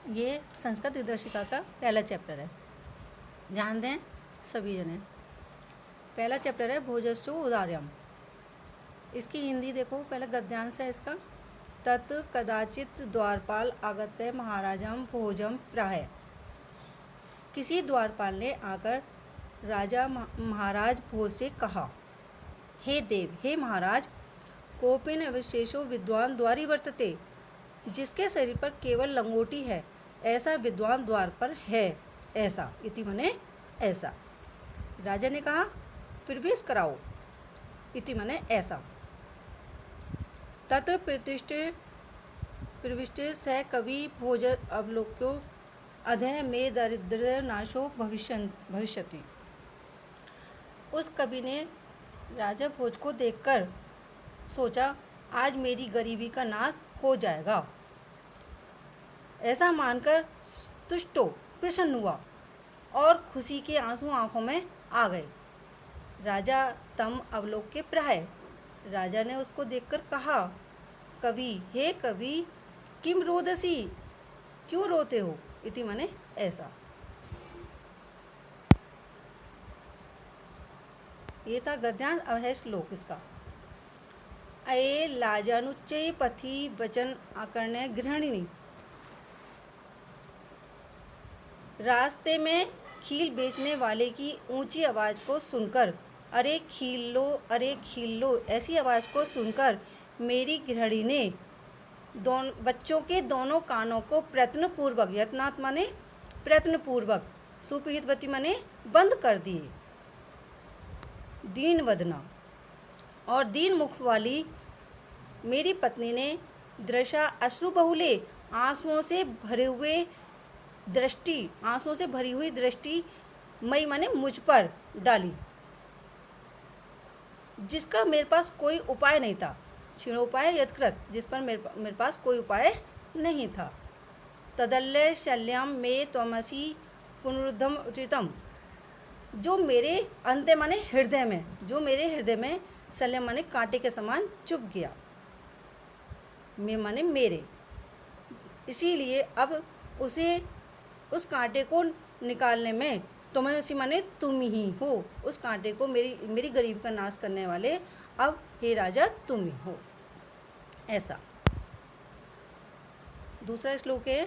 ये संस्कृत दिग्दर्शिका का पहला चैप्टर है, ध्यान दें सभी जने। पहला चैप्टर है भोजस्सु उदार्यम। इसकी हिंदी देखो, पहले गद्यांश है इसका। तत् कदाचित द्वारपाल आगत्य महाराजम भोजम प्राह। किसी द्वारपाल ने आकर राजा महाराज भोज से कहा, हे देव, हे महाराज, कोपिन अविशेषो विद्वान द्वारी वर्तते। जिसके शरीर पर केवल लंगोटी है, ऐसा विद्वान द्वार पर है। ऐसा इति मने ऐसा। राजा ने कहा, प्रवेश कराओ, इति मने ऐसा। तत् प्रविष्टे स कवि भोज अवलोक्यो अधः में दरिद्र नाशो भविष्यति। उस कवि ने राजा भोज को देखकर सोचा, आज मेरी गरीबी का नाश हो जाएगा। ऐसा मानकर तुष्टो प्रसन्न हुआ और खुशी के आंसू आंखों में आ गए। राजा तम अवलोक्य प्राह। राजा ने उसको देखकर कहा, कवि, हे कवि, किम रोदसी, क्यों रोते हो, इति माने ऐसा। ये था गद्यांश। अब है श्लोक इसका। अये लाजानुच्चय पथि वचन आकर्ण्य गृहिणी। रास्ते में खील बेचने वाले की ऊंची आवाज़ को सुनकर, अरे खील लो, अरे खील लो, ऐसी आवाज़ को सुनकर मेरी गृहिणी ने बच्चों के दोनों कानों को प्रयत्नपूर्वक, यत्नात् माने प्रयत्नपूर्वक, सुपहितवती माने बंद कर दिए। दीन वदना और दीन मुख वाली मेरी पत्नी ने दृशा अश्रु बहुले, आंसुओं से भरी हुई दृष्टि मई माने मुझ पर डाली, जिसका मेरे पास कोई उपाय नहीं था। क्षीणोपाय यत्कृत, जिस पर मेरे पास कोई उपाय नहीं था। तदल्य शल्यम में त्वमसि पुनरुद्धम उचितम। जो मेरे अंत्य माने हृदय में, जो मेरे हृदय में शल्यम माने कांटे के समान चुभ गया। में माने मेरे, इसीलिए अब उस कांटे को निकालने में तुमसी माने तुम ही हो। उस कांटे को, मेरी गरीब का नाश करने वाले, अब हे राजा तुम ही हो। ऐसा। दूसरा श्लोक है,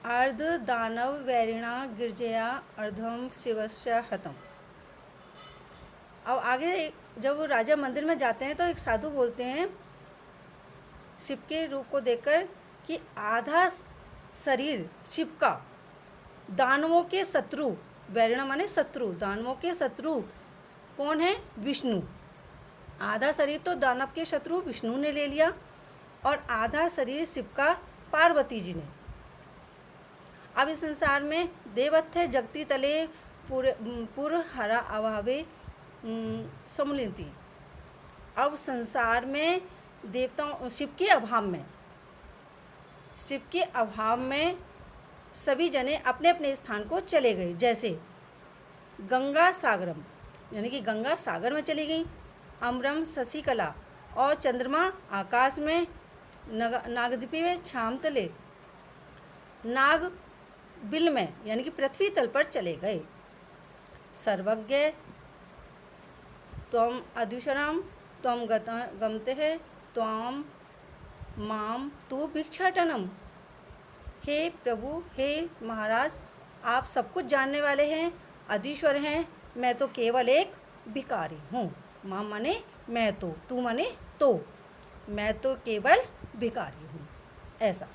अर्ध दानव वैरिणा गिरजया अर्धम शिवस्य हतम। अब आगे जब वो राजा मंदिर में जाते हैं तो एक साधु बोलते हैं शिव के रूप को देखकर कि आधा शरीर शिव का, दानवों के शत्रु, वैरिणा माने शत्रु, दानवों के शत्रु कौन है, विष्णु। आधा शरीर तो दानव के शत्रु विष्णु ने ले लिया और आधा शरीर शिव का पार्वती जी ने। अब इस संसार में देवत्थ जगती तले पुर हरा अभावे समुलिंती। अब संसार में देवताओं, शिव के अभाव में सभी जने अपने अपने स्थान को चले गए। जैसे गंगा सागरम, यानी कि गंगा सागर में चली गई। अमरम शशिकला, और चंद्रमा आकाश में। नागद्वीपी में छाम तले, नाग बिल में, यानी कि पृथ्वी तल पर चले गए। सर्वज्ञ त्वम अदुषरम त्वम गमते त्वम माम तू भिक्षाटनम। हे प्रभु, हे महाराज, आप सब कुछ जानने वाले हैं, अधीश्वर हैं, मैं तो केवल एक भिखारी हूँ। माँ माने मैं तो, तू माने तो, मैं तो केवल भिखारी हूँ। ऐसा।